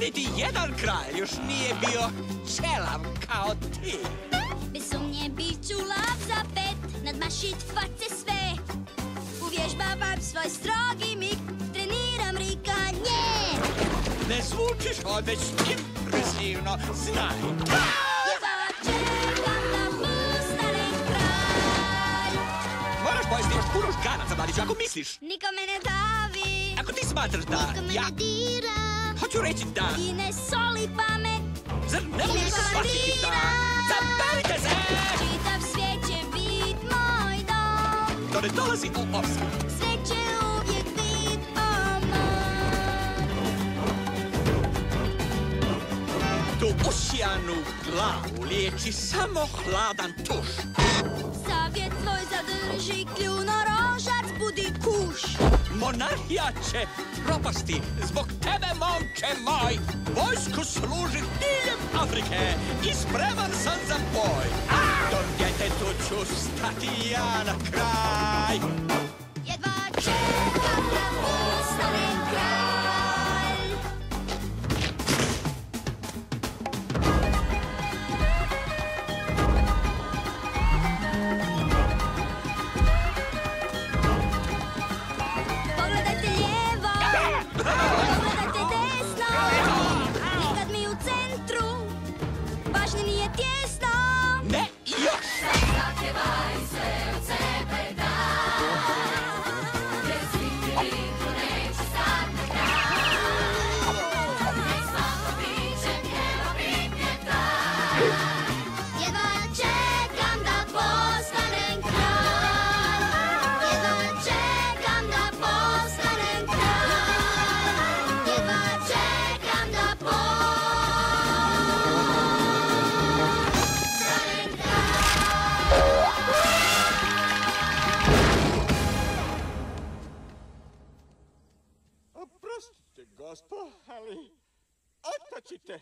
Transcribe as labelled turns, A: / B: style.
A: Niti jedan kralj još nije bio ćelav kao ti.
B: Bez sumnje bit ću lav za pet, nadmašit face sve. Uvježbavam svoj strogi mig, treniram rikanje.
A: Ne zvučiš odveć impresivno, znaj.
B: Jedva čekam da postanem kralj.
A: Moraš pojesti još puno žganaca, mladiću, ako misliš.
B: Niko me ne davi,
A: Ako ti smatraš da
B: niko me
A: ja...
B: ne dira.
A: Hoću reći da...
B: I ne soli pamet,
A: Zar ne možeš shvatiti da... Zabavite se!
B: čitav svijet će bit moj dom.
A: To ne dolazi u obzir.
B: Sve će uvijek bit moj.
A: Tu usijanu glavu liječi samo hladan tuš.
B: Savjet tvoj zadrži, kljunorožac budi kuš.
A: Monarhija će propasti zbog tebe, momče moj. Vojsku služi diljem Afrike i spreman sam za boj. Tom djetetu ću stati ja na kraj.
B: Jedva čekam da postanem kralj. Pogledajte lijevo, pogledajte desno. Nikad mi u centru baš ni nije tijesno.
A: Ne još!
B: Zapjevaj sve od sebe daj, jer svi ti niko neće stat na kraj. Nek svako biće pjeva bitnje taj. Jedva čekam da postanem kralj. Jedva čekam da postanem kralj. Jedva čekam da postanem kralj.
C: Oprostite, gospo, ali otačite.